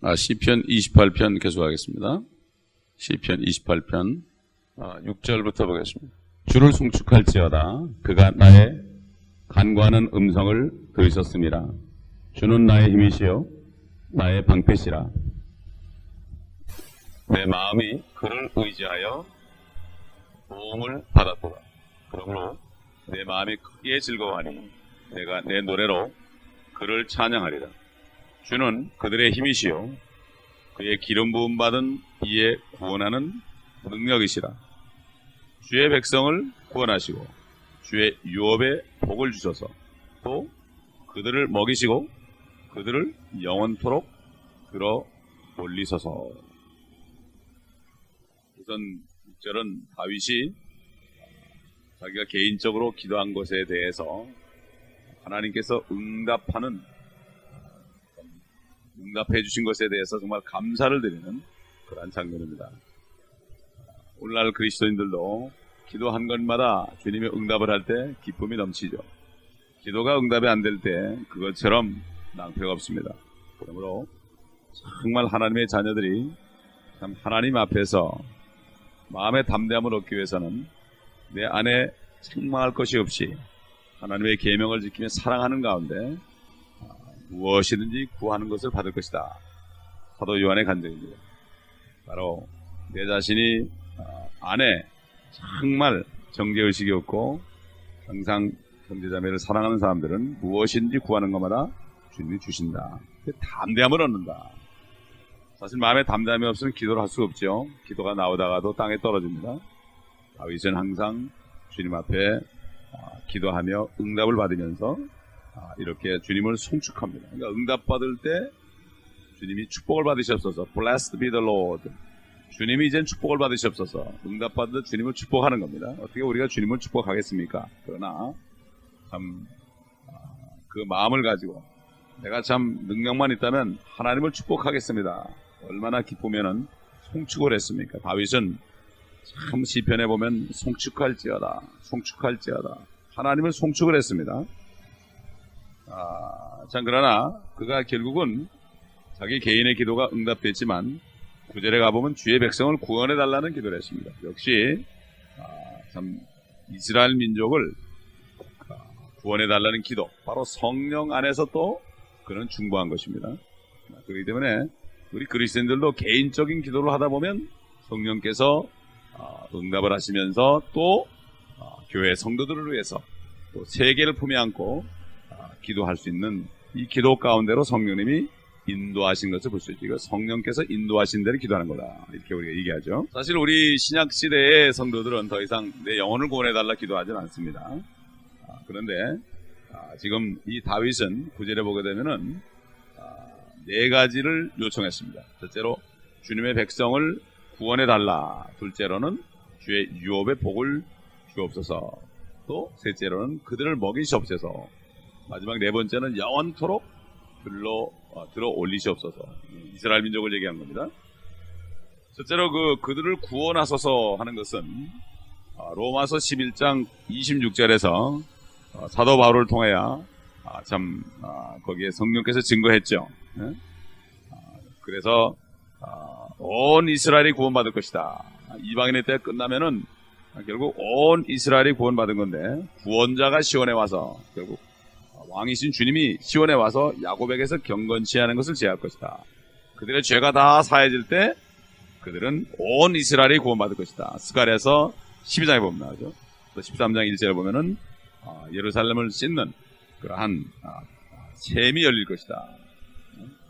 시편 28편 계속하겠습니다. 시편 28편 6절부터 보겠습니다. 주를 송축할지어다. 그가 나의 간구하는 음성을 들으셨습니다. 주는 나의 힘이시요 나의 방패시라. 내 마음이 그를 의지하여 도움을 받았도다. 그러므로 내 마음이 크게 즐거워하니 내가 내 노래로 그를 찬양하리라. 주는 그들의 힘이시요 그의 기름 부음 받은 이에 구원하는 능력이시라. 주의 백성을 구원하시고 주의 유업에 복을 주셔서 또 그들을 먹이시고 그들을 영원토록 들어 올리소서. 우선 6절은 다윗이 자기가 개인적으로 기도한 것에 대해서 하나님께서 응답해 주신 것에 대해서 정말 감사를 드리는 그러한 장면입니다. 오늘날 그리스도인들도 기도한 것마다 주님의 응답을 할 때 기쁨이 넘치죠. 기도가 응답이 안 될 때 그것처럼 낭패가 없습니다. 그러므로 정말 하나님의 자녀들이 참 하나님 앞에서 마음의 담대함을 얻기 위해서는 내 안에 책망할 것이 없이 하나님의 계명을 지키며 사랑하는 가운데 무엇이든지 구하는 것을 받을 것이다. 사도 요한의 간증입니다. 바로 내 자신이 안에 정말 정죄의식이 없고 항상 형제자매를 사랑하는 사람들은 무엇이든지 구하는 것마다 주님이 주신다. 담대함을 얻는다. 사실 마음에 담대함이 없으면 기도를 할 수가 없죠. 기도가 나오다가도 땅에 떨어집니다. 다윗은 항상 주님 앞에 기도하며 응답을 받으면서 이렇게 주님을 송축합니다. 그러니까 응답받을 때 주님이 축복을 받으시옵소서. Blessed be the Lord. 주님이 이젠 축복을 받으시옵소서. 응답받을 때 주님을 축복하는 겁니다. 어떻게 우리가 주님을 축복하겠습니까? 그러나 참 그 마음을 가지고 내가 참 능력만 있다면 하나님을 축복하겠습니다. 얼마나 기쁘면은 송축을 했습니까? 다윗은 참 시편에 보면 송축할지어다 하나님을 송축을 했습니다. 참 그러나 그가 결국은 자기 개인의 기도가 응답됐지만 9절에 가보면 주의 백성을 구원해달라는 기도를 했습니다. 역시 참 이스라엘 민족을 구원해달라는 기도, 바로 성령 안에서 또 그는 중보한 것입니다. 그렇기 때문에 우리 그리스도인들도 개인적인 기도를 하다 보면 성령께서 응답을 하시면서 또 교회 성도들을 위해서 또 세계를 품에 안고 기도할 수 있는 이 기도 가운데로 성령님이 인도하신 것을 볼 수 있죠. 이거 성령께서 인도하신 대로 기도하는 거다. 이렇게 우리가 얘기하죠. 사실 우리 신약 시대의 성도들은 더 이상 내 영혼을 구원해달라 기도하지는 않습니다. 그런데 지금 이 다윗은 9절에 보게 되면은 네 가지를 요청했습니다. 첫째로 주님의 백성을 구원해달라. 둘째로는 주의 유업의 복을 주옵소서. 또 셋째로는 그들을 먹이시옵소서. 마지막 네 번째는 영원토록 들어 올리시옵소서. 이스라엘 민족을 얘기한 겁니다. 첫째로 그들을 구원하소서 하는 것은 로마서 11장 26절에서 사도 바울을 통해야 거기에 성령께서 증거했죠. 그래서 온 이스라엘이 구원받을 것이다. 이방인의 때가 끝나면은 결국 온 이스라엘이 구원받은 건데 구원자가 시온에 와서 결국 왕이신 주님이 시온에 와서 야곱에게서 경건치 않은 것을 제할 것이다. 그들의 죄가 다 사해질 때 그들은 온 이스라엘이 구원받을 것이다. 스가랴서 12장에 보면 나오죠. 또 13장 1절에 보면은 예루살렘을 씻는 그러한 셈이 열릴 것이다.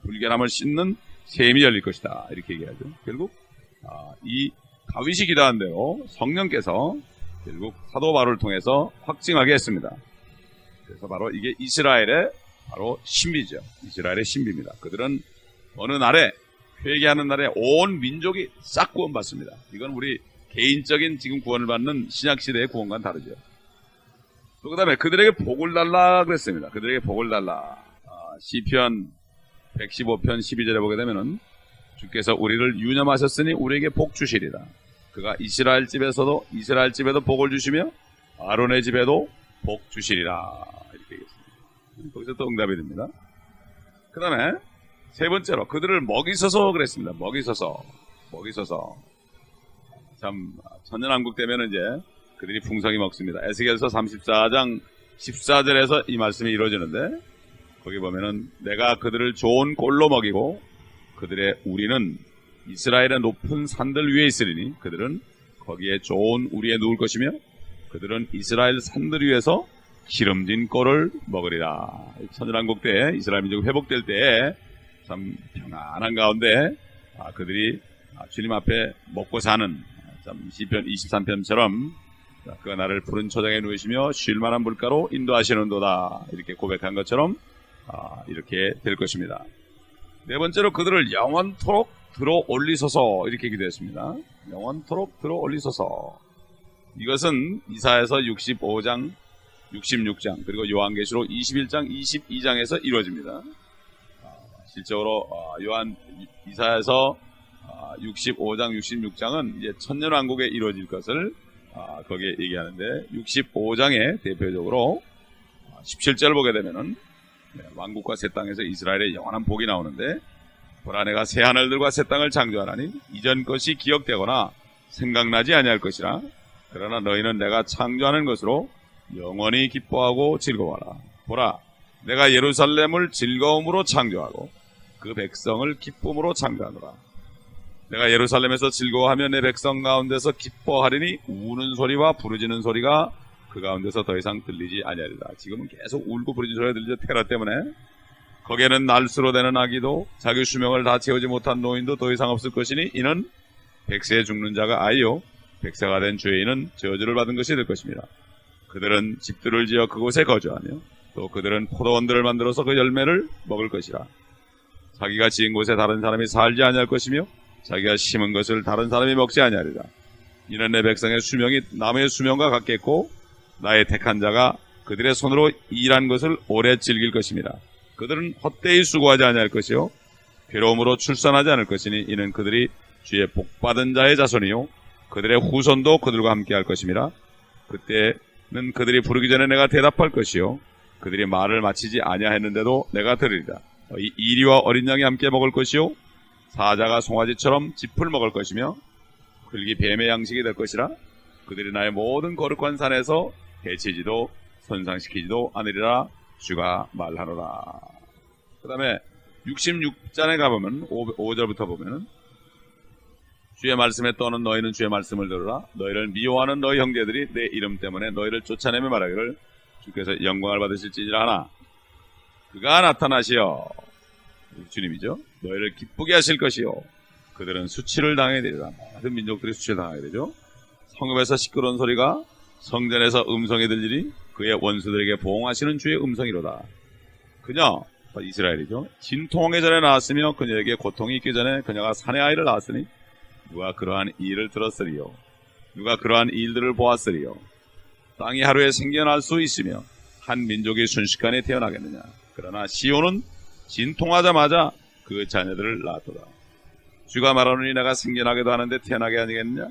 불결함을 씻는 셈이 열릴 것이다. 이렇게 얘기하죠. 결국 이 다윗이 기도한 대로 성령께서 결국 사도 바울을 통해서 확증하게 했습니다. 그래서 바로 이게 이스라엘의 바로 신비죠. 이스라엘의 신비입니다. 그들은 어느 날에 회개하는 날에 온 민족이 싹 구원받습니다. 이건 우리 개인적인 지금 구원을 받는 신약시대의 구원과는 다르죠. 또 그 다음에 그들에게 복을 달라 그랬습니다. 그들에게 복을 달라. 시편 115편 12절에 보게 되면은 주께서 우리를 유념하셨으니 우리에게 복 주시리라. 그가 이스라엘 집에서도 이스라엘 집에도 복을 주시며 아론의 집에도 복 주시리라. 이렇게 얘기했습니다. 거기서 또 응답이 됩니다. 그 다음에 세 번째로 그들을 먹이소서 그랬습니다. 먹이소서. 참 천년왕국 되면 이제 그들이 풍성히 먹습니다. 에스겔서 34장 14절에서 이 말씀이 이루어지는데, 거기 보면은 내가 그들을 좋은 꼴로 먹이고 그들의 우리는 이스라엘의 높은 산들 위에 있으리니 그들은 거기에 좋은 우리에 누울 것이며 그들은 이스라엘 산들 위에서 기름진 꼴을 먹으리라. 천년왕국 때 이스라엘 민족이 회복될 때 참 평안한 가운데 그들이 주님 앞에 먹고 사는 참 시편 23편처럼 그가 나를 푸른 초장에 누이시며 쉴만한 물가로 인도하시는도다, 이렇게 고백한 것처럼 이렇게 될 것입니다. 네 번째로 그들을 영원토록 들어 올리소서, 이렇게 기도했습니다. 영원토록 들어 올리소서. 이것은 이사야서 65장, 66장 그리고 요한계시록 21장, 22장에서 이루어집니다. 실적으로 이사야서 65장, 66장은 이제 천년왕국에 이루어질 것을 거기에 얘기하는데, 65장에 대표적으로 17절 보게 되면은 왕국과 새 땅에서 이스라엘의 영원한 복이 나오는데, 보라 내가 새 하늘들과 새 땅을 창조하나니 이전 것이 기억되거나 생각나지 아니할 것이라. 그러나 너희는 내가 창조하는 것으로 영원히 기뻐하고 즐거워하라. 보라 내가 예루살렘을 즐거움으로 창조하고 그 백성을 기쁨으로 창조하노라. 내가 예루살렘에서 즐거워하며 내 백성 가운데서 기뻐하리니 우는 소리와 부르짖는 소리가 그 가운데서 더 이상 들리지 아니하리라. 지금은 계속 울고 부르짖는 소리가 들리죠. 테러 때문에. 거기에는 날수로 되는 아기도 자기 수명을 다 채우지 못한 노인도 더 이상 없을 것이니 이는 백세에 죽는 자가 아이요 백세가 된 죄인은 저주를 받은 것이 될 것입니다. 그들은 집들을 지어 그곳에 거주하며 또 그들은 포도원들을 만들어서 그 열매를 먹을 것이라. 자기가 지은 곳에 다른 사람이 살지 아니할 것이며 자기가 심은 것을 다른 사람이 먹지 아니하리라. 이는 내 백성의 수명이 나무의 수명과 같겠고 나의 택한 자가 그들의 손으로 일한 것을 오래 즐길 것입니다. 그들은 헛되이 수고하지 아니할 것이요 괴로움으로 출산하지 않을 것이니 이는 그들이 주의 복받은 자의 자손이요 그들의 후손도 그들과 함께 할 것입니다. 그때는 그들이 부르기 전에 내가 대답할 것이요 그들이 말을 마치지 아니하였는데도 내가 들으리라. 이 이리와 어린 양이 함께 먹을 것이요 사자가 송아지처럼 짚을 먹을 것이며 흙이 뱀의 양식이 될 것이라. 그들이 나의 모든 거룩한 산에서 해치지도 손상시키지도 않으리라. 주가 말하노라. 그 다음에 66장에 가보면 5절부터 보면 주의 말씀에 떠는 너희는 주의 말씀을 들으라. 너희를 미워하는 너희 형제들이 내 이름 때문에 너희를 쫓아내며 말하기를 주께서 영광을 받으실지니라 하나 그가 나타나시어, 주님이죠, 너희를 기쁘게 하실 것이요 그들은 수치를 당하게 되리라. 모든 민족들이 수치를 당하게 되죠. 성읍에서 시끄러운 소리가 성전에서 음성이 들리니 그의 원수들에게 보응하시는 주의 음성이로다. 그녀 이스라엘이죠, 진통하기 전에 나왔으며 그녀에게 고통이 있기 전에 그녀가 사내 아이를 낳았으니 누가 그러한 일을 들었으리요 누가 그러한 일들을 보았으리요. 땅이 하루에 생겨날 수 있으며 한 민족이 순식간에 태어나겠느냐. 그러나 시온은 진통하자마자 그 자녀들을 낳았도다. 주가 말하노니 내가 생겨나게도 하는데 태어나게 하겠느냐.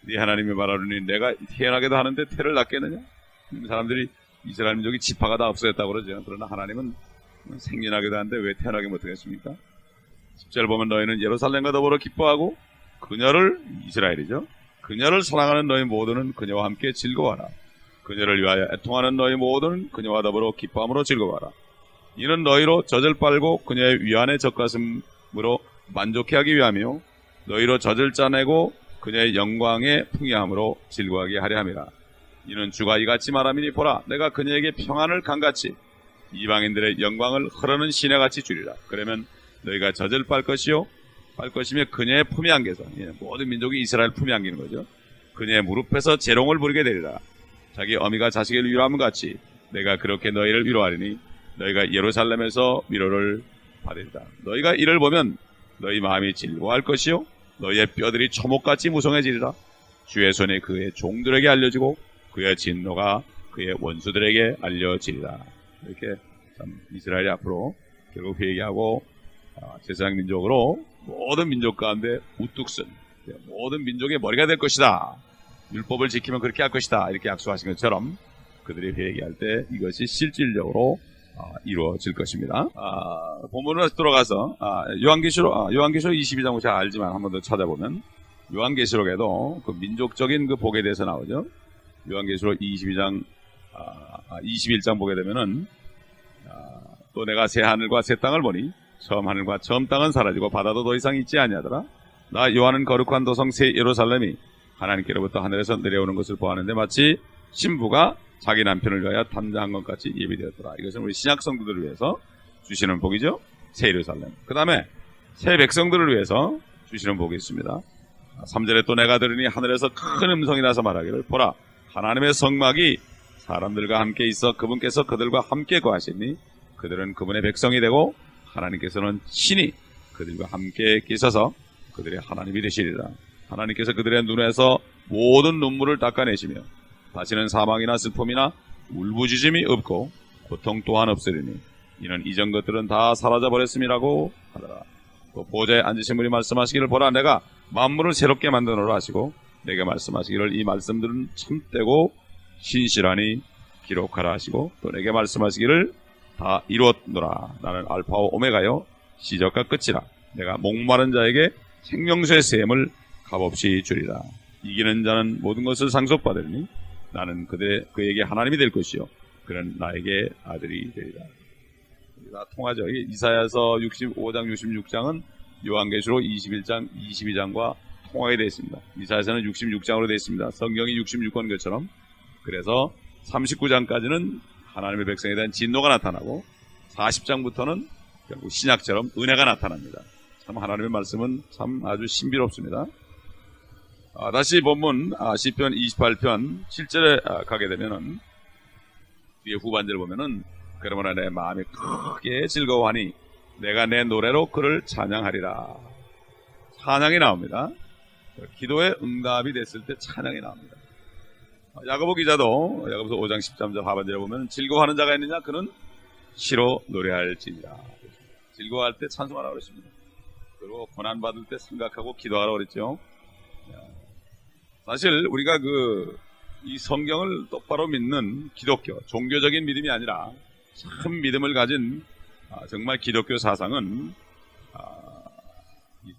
네 하나님이 말하노니 내가 태어나게도 하는데 태를 낳겠느냐. 사람들이 이스라엘 민족이 지파가 다 없어졌다고 그러죠. 그러나 하나님은 생겨나게도 하는데 왜 태어나게 못하겠습니까? 10절 보면 너희는 예루살렘과 더불어 기뻐하고 그녀를, 이스라엘이죠, 그녀를 사랑하는 너희 모두는 그녀와 함께 즐거워하라. 그녀를 위하여 애통하는 너희 모두는 그녀와 더불어 기뻐함으로 즐거워하라. 이는 너희로 젖을 빨고 그녀의 위안의 젖가슴으로 만족해 하기 위하며 너희로 젖을 짜내고 그녀의 영광의 풍요함으로 즐거워하게 하려 함이라. 이는 주가 이같이 말하미니 보라 내가 그녀에게 평안을 강같이 이방인들의 영광을 흐르는 시내같이 주리라. 그러면 너희가 젖을 빨 것이요 빨 것이며 그녀의 품에 안겨서, 모든 민족이 이스라엘 품에 안기는 거죠, 그녀의 무릎에서 재롱을 부르게 되리라. 자기 어미가 자식을 위로함과 같이 내가 그렇게 너희를 위로하리니 너희가 예루살렘에서 위로를 받으리라. 너희가 이를 보면 너희 마음이 즐거워할 것이요 너희의 뼈들이 초목같이 무성해지리라. 주의 손이 그의 종들에게 알려지고 그의 진노가 그의 원수들에게 알려지리라. 이렇게 참 이스라엘이 앞으로 결국 회개하고 제사장 민족으로 모든 민족 가운데 우뚝 쓴 모든 민족의 머리가 될 것이다. 율법을 지키면 그렇게 할 것이다. 이렇게 약속하신 것처럼 그들이 회개할 때 이것이 실질적으로 이루어질 것입니다. 본문으로 들어가서 요한계시록 22장 잘 알지만 한 번 더 찾아보면 요한계시록에도 그 민족적인 그 복에 대해서 나오죠. 요한계시록 21장 보게 되면은 또 내가 새 하늘과 새 땅을 보니 처음 하늘과 처음 땅은 사라지고 바다도 더 이상 있지 아니하더라. 나 요한은 거룩한 도성 새 예루살렘이 하나님께로부터 하늘에서 내려오는 것을 보았는데 마치 신부가 자기 남편을 위하여 담장한 것 같이 예비되었더라. 이것은 우리 신약 성도들을 위해서 주시는 복이죠. 새 예루살렘. 그 다음에 새 백성들을 위해서 주시는 복이 있습니다. 3절에 또 내가 들으니 하늘에서 큰 음성이 나서 말하기를 보라 하나님의 성막이 사람들과 함께 있어 그분께서 그들과 함께 거하시니 그들은 그분의 백성이 되고 하나님께서는 친히 그들과 함께 계셔서 그들의 하나님이 되시리라. 하나님께서 그들의 눈에서 모든 눈물을 닦아내시며 다시는 사망이나 슬픔이나 울부짖음이 없고 고통 또한 없으리니 이는 이전 것들은 다 사라져버렸음이라고 하더라. 또 보좌에 앉으신 분이 말씀하시기를 보라 내가 만물을 새롭게 만드노라 하시고 내게 말씀하시기를 이 말씀들은 참되고 신실하니 기록하라 하시고 또 내게 말씀하시기를 다 이루었노라. 나는 알파와 오메가요 시작과 끝이라. 내가 목마른 자에게 생명수의 샘을 값없이 주리라. 이기는 자는 모든 것을 상속받으리니 나는 그에게 하나님이 될 것이요 그는 나에게 아들이 되리라. 다 통하죠. 이사야서 65장 66장은 요한계시록 21장 22장과 통하게 되어 있습니다. 이사야서는 66장으로 되어 있습니다. 성경이 66권교처럼. 그래서 39장까지는 하나님의 백성에 대한 진노가 나타나고 40장부터는 결국 신약처럼 은혜가 나타납니다. 참 하나님의 말씀은 참 아주 신비롭습니다. 다시 본문 시편 28편 7절에 가게 되면은 뒤에 후반절을 보면은 그러므로 내 마음이 크게 즐거워하니 내가 내 노래로 그를 찬양하리라. 찬양이 나옵니다. 기도의 응답이 됐을 때 찬양이 나옵니다. 야고보 기자도 야고보서 5장 13절 하반절에 보면 즐거워하는 자가 있느냐 그는 시로 노래할지니라. 즐거워할 때 찬송하라고 그랬습니다. 그리고 고난받을 때 생각하고 기도하라고 그랬죠. 사실 우리가 이 성경을 똑바로 믿는 기독교, 종교적인 믿음이 아니라 참 믿음을 가진 정말 기독교 사상은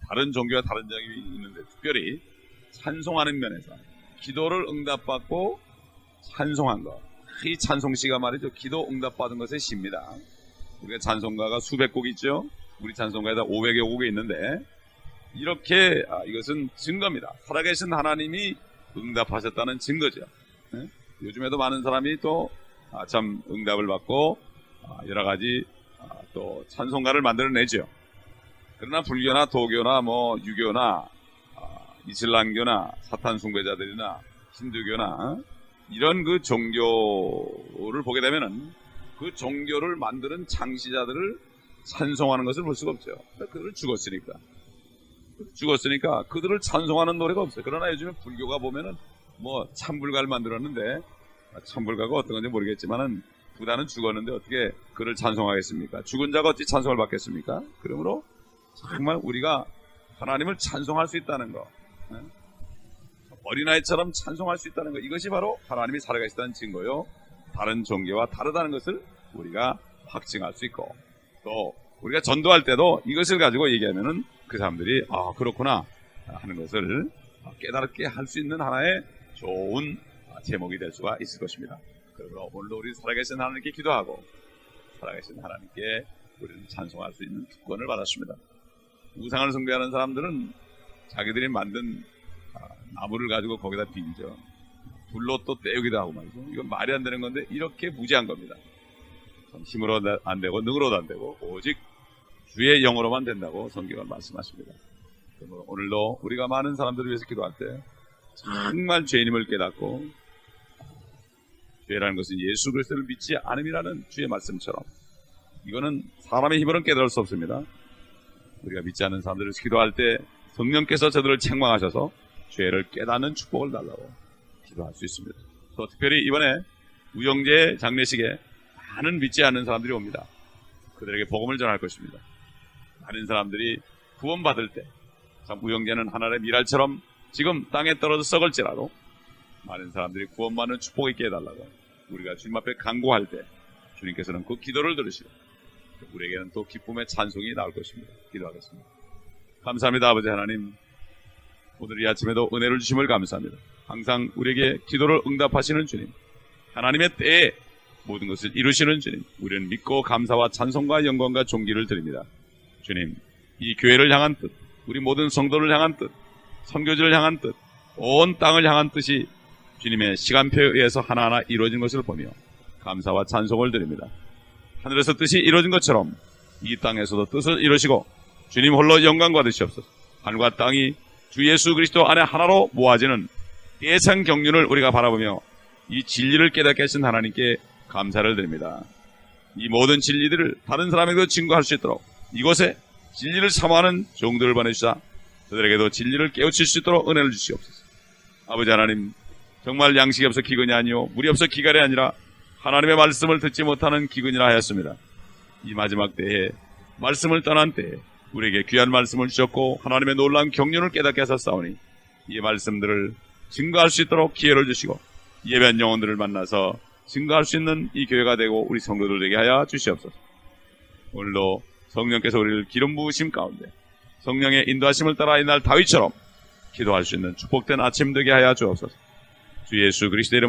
다른 종교와 다른 점이 있는데 특별히 찬송하는 면에서 기도를 응답받고 찬송한 것. 이 찬송시가 말이죠. 기도 응답받은 것의 시입니다. 우리가 찬송가가 수백 곡 있죠. 우리 찬송가에다 500여 곡이 있는데 이렇게 이것은 증거입니다. 살아계신 하나님이 응답하셨다는 증거죠. 네? 요즘에도 많은 사람이 또 참 응답을 받고 여러 가지 또 찬송가를 만들어내죠. 그러나 불교나 도교나 유교나 이슬람교나 사탄 숭배자들이나 힌두교나 이런 그 종교를 보게 되면은 그 종교를 만드는 창시자들을 찬송하는 것을 볼 수가 없죠. 그들을 죽었으니까 그들을 찬송하는 노래가 없어요. 그러나 요즘에 불교가 보면은 참불가를 만들었는데 참불가가 어떤 건지 모르겠지만은 부다는 죽었는데 어떻게 그를 찬송하겠습니까? 죽은 자가 어찌 찬송을 받겠습니까? 그러므로 정말 우리가 하나님을 찬송할 수 있다는 거, 어린아이처럼 찬송할 수 있다는 거, 이것이 바로 하나님이 살아계시다는 증거요. 다른 종교와 다르다는 것을 우리가 확증할 수 있고, 또 우리가 전도할 때도 이것을 가지고 얘기하면은 그 사람들이 그렇구나 하는 것을 깨닫게 할 수 있는 하나의 좋은 제목이 될 수가 있을 것입니다. 그러므로 오늘도 우리 살아계신 하나님께 기도하고 살아계신 하나님께 우리는 찬송할 수 있는 특권을 받았습니다. 우상을 숭배하는 사람들은 자기들이 만든 나무를 가지고 거기다 비비죠. 불로 또 때우기도 하고 말이죠. 이건 말이 안 되는 건데 이렇게 무지한 겁니다. 힘으로 안 되고 능으로도 안 되고 오직 주의 영으로만 된다고 성경은 말씀하십니다. 그러므로 오늘도 우리가 많은 사람들을 위해서 기도할 때 정말 죄인임을 깨닫고 죄라는 것은 예수 그리스도를 믿지 않음이라는 주의 말씀처럼 이거는 사람의 힘으로는 깨달을 수 없습니다. 우리가 믿지 않는 사람들을 위해서 기도할 때 성령께서 저들을 책망하셔서 죄를 깨닫는 축복을 달라고 기도할 수 있습니다. 또 특별히 이번에 우영재 장례식에 많은 믿지 않는 사람들이 옵니다. 그들에게 복음을 전할 것입니다. 많은 사람들이 구원받을 때 참 우영재는 하늘의 미랄처럼 지금 땅에 떨어져 썩을지라도 많은 사람들이 구원받는 축복을 있게 해달라고 우리가 주님 앞에 간구할 때 주님께서는 그 기도를 들으시고 우리에게는 또 기쁨의 찬송이 나올 것입니다. 기도하겠습니다. 감사합니다. 아버지 하나님, 오늘 이 아침에도 은혜를 주심을 감사합니다. 항상 우리에게 기도를 응답하시는 주님, 하나님의 때에 모든 것을 이루시는 주님, 우리는 믿고 감사와 찬송과 영광과 존귀를 드립니다. 주님, 이 교회를 향한 뜻, 우리 모든 성도를 향한 뜻, 선교지를 향한 뜻, 온 땅을 향한 뜻이 주님의 시간표에 의해서 하나하나 이루어진 것을 보며 감사와 찬송을 드립니다. 하늘에서 뜻이 이루어진 것처럼 이 땅에서도 뜻을 이루시고 주님 홀로 영광 받으시옵소서. 하늘과 땅이 주 예수 그리스도 안에 하나로 모아지는 예상 경륜을 우리가 바라보며 이 진리를 깨닫게 하신 하나님께 감사를 드립니다. 이 모든 진리들을 다른 사람에게도 증거할 수 있도록 이곳에 진리를 사모하는 종들을 보내주사 그들에게도 진리를 깨우칠 수 있도록 은혜를 주시옵소서. 아버지 하나님, 정말 양식이 없어 기근이 아니요 물이 없어 기갈이 아니라 하나님의 말씀을 듣지 못하는 기근이라 하였습니다. 이 마지막 때에 말씀을 떠난 때에 우리에게 귀한 말씀을 주셨고 하나님의 놀라운 경륜을 깨닫게 하셨사오니 이 말씀들을 증거할 수 있도록 기회를 주시고 예배한 영혼들을 만나서 증거할 수 있는 이 교회가 되고 우리 성도들 되게 하여 주시옵소서. 오늘도 성령께서 우리를 기름 부으심 가운데 성령의 인도하심을 따라 이날 다윗처럼 기도할 수 있는 축복된 아침 되게 하여 주옵소서. 주 예수 그리스도의 이름으로